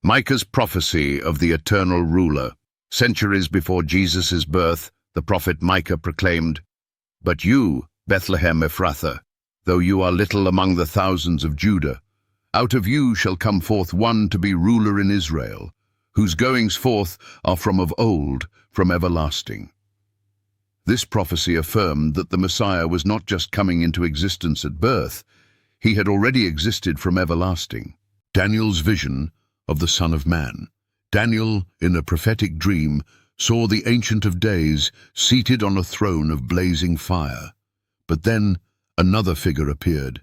Micah's prophecy of the eternal ruler. Centuries before Jesus' birth, the prophet Micah proclaimed, "But you, Bethlehem Ephrathah, though you are little among the thousands of Judah, out of you shall come forth one to be ruler in Israel, whose goings forth are from of old, from everlasting." This prophecy affirmed that the Messiah was not just coming into existence at birth, he had already existed from everlasting. Daniel's vision of the Son of Man. Daniel, in a prophetic dream, saw the Ancient of Days seated on a throne of blazing fire. But then another figure appeared,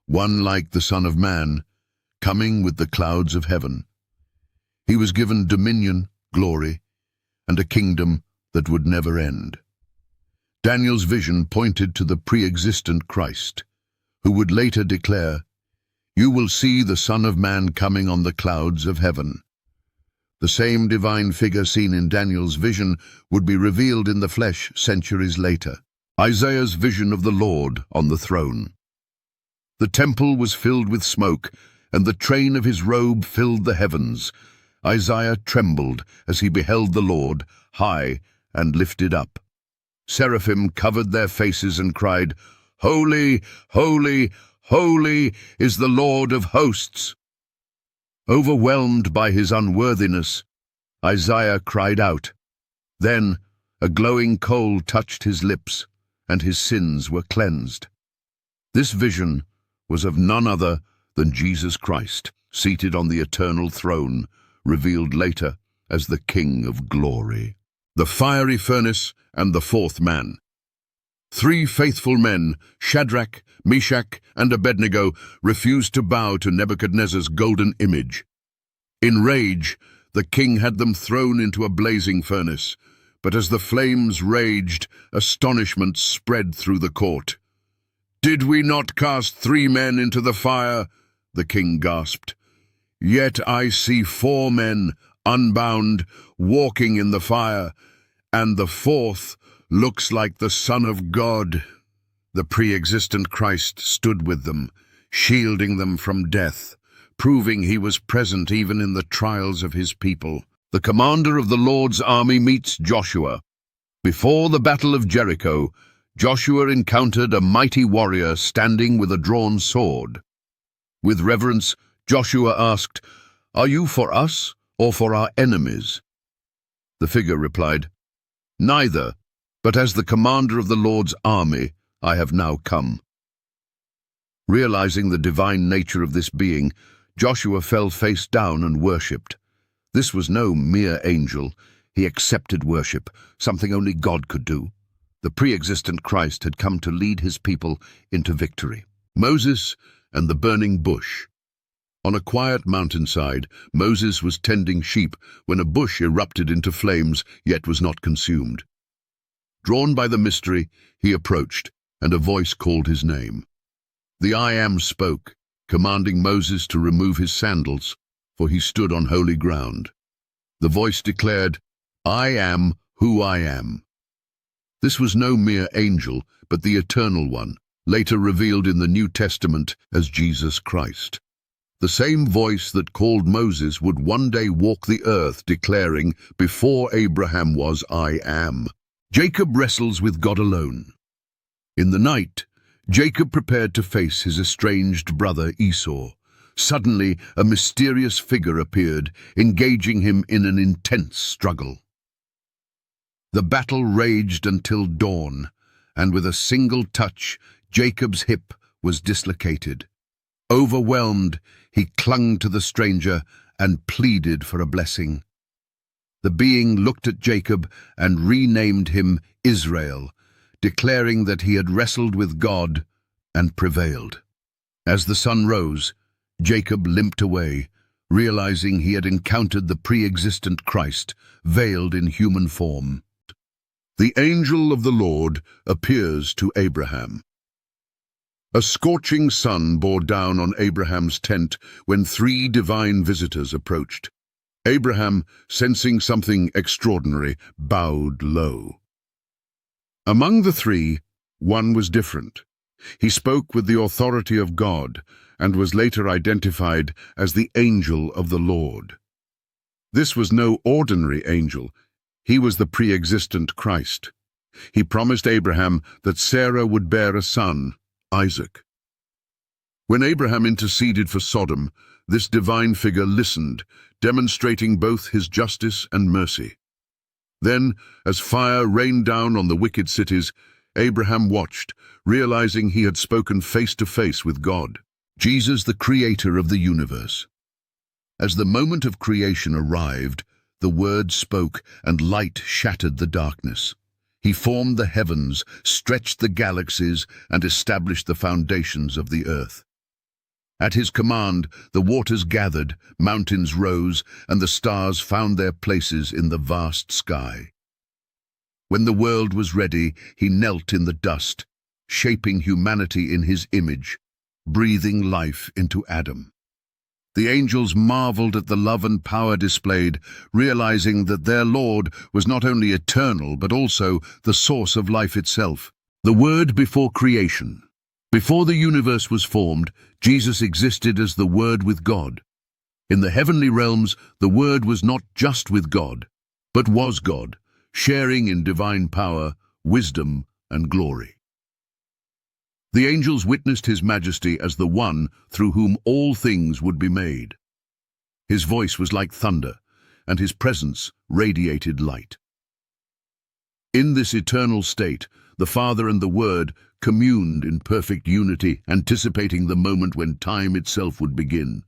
one like the Son of Man, coming with the clouds of heaven. He was given dominion, glory, and a kingdom that would never end. Daniel's vision pointed to the pre-existent Christ, who would later declare, "You will see the Son of Man coming on the clouds of heaven." The same divine figure seen in Daniel's vision would be revealed in the flesh centuries later. Isaiah's vision of the Lord on the throne. The temple was filled with smoke, and the train of his robe filled the heavens. Isaiah trembled as he beheld the Lord, high and lifted up. Seraphim covered their faces and cried, "Holy, holy, holy is the Lord of hosts." Overwhelmed by his unworthiness, Isaiah cried out. Then a glowing coal touched his lips, and his sins were cleansed. This vision was of none other than Jesus Christ, seated on the eternal throne, revealed later as the King of Glory. The fiery furnace and the fourth man. 3 faithful men, Shadrach, Meshach, and Abednego, refused to bow to Nebuchadnezzar's golden image. In rage, the king had them thrown into a blazing furnace, but as the flames raged, astonishment spread through the court. "Did we not cast 3 men into the fire?" the king gasped. "Yet I see 4 men, unbound, walking in the fire, and the 4th looks like the Son of God." The pre-existent Christ stood with them, shielding them from death, proving he was present even in the trials of his people. The commander of the Lord's army meets Joshua. Before the battle of Jericho, Joshua encountered a mighty warrior standing with a drawn sword. With reverence, Joshua asked, "Are you for us or for our enemies?" The figure replied, "Neither, but as the commander of the Lord's army, I have now come." Realizing the divine nature of this being, Joshua fell face down and worshipped. This was no mere angel. He accepted worship, something only God could do. The pre-existent Christ had come to lead his people into victory. Moses and the burning bush. On a quiet mountainside, Moses was tending sheep when a bush erupted into flames, yet was not consumed. Drawn by the mystery, he approached, and a voice called his name. The I Am spoke, commanding Moses to remove his sandals, for he stood on holy ground. The voice declared, "I am who I am." This was no mere angel, but the Eternal One, later revealed in the New Testament as Jesus Christ. The same voice that called Moses would one day walk the earth, declaring, "Before Abraham was, I am." Jacob wrestles with God alone. In the night, Jacob prepared to face his estranged brother Esau. Suddenly, a mysterious figure appeared, engaging him in an intense struggle. The battle raged until dawn, and with a single touch, Jacob's hip was dislocated. Overwhelmed, he clung to the stranger and pleaded for a blessing. The being looked at Jacob and renamed him Israel, declaring that he had wrestled with God and prevailed. As the sun rose, Jacob limped away, realizing he had encountered the pre-existent Christ, veiled in human form. The angel of the Lord appears to Abraham. A scorching sun bore down on Abraham's tent when 3 divine visitors approached. Abraham, sensing something extraordinary, bowed low. Among the 3, one was different. He spoke with the authority of God and was later identified as the angel of the Lord. This was no ordinary angel. He was the pre-existent Christ. He promised Abraham that Sarah would bear a son, Isaac. When Abraham interceded for Sodom, this divine figure listened, demonstrating both his justice and mercy. Then, as fire rained down on the wicked cities, Abraham watched, realizing he had spoken face to face with God, Jesus, the creator of the universe. As the moment of creation arrived, the Word spoke and light shattered the darkness. He formed the heavens, stretched the galaxies, and established the foundations of the earth. At his command, the waters gathered, mountains rose, and the stars found their places in the vast sky. When the world was ready, he knelt in the dust, shaping humanity in his image, breathing life into Adam. The angels marveled at the love and power displayed, realizing that their Lord was not only eternal but also the source of life itself. The Word before creation. Before the universe was formed, Jesus existed as the Word with God. In the heavenly realms, the Word was not just with God, but was God, sharing in divine power, wisdom, and glory. The angels witnessed his majesty as the one through whom all things would be made. His voice was like thunder, and his presence radiated light. In this eternal state, the Father and the Word communed in perfect unity, anticipating the moment when time itself would begin.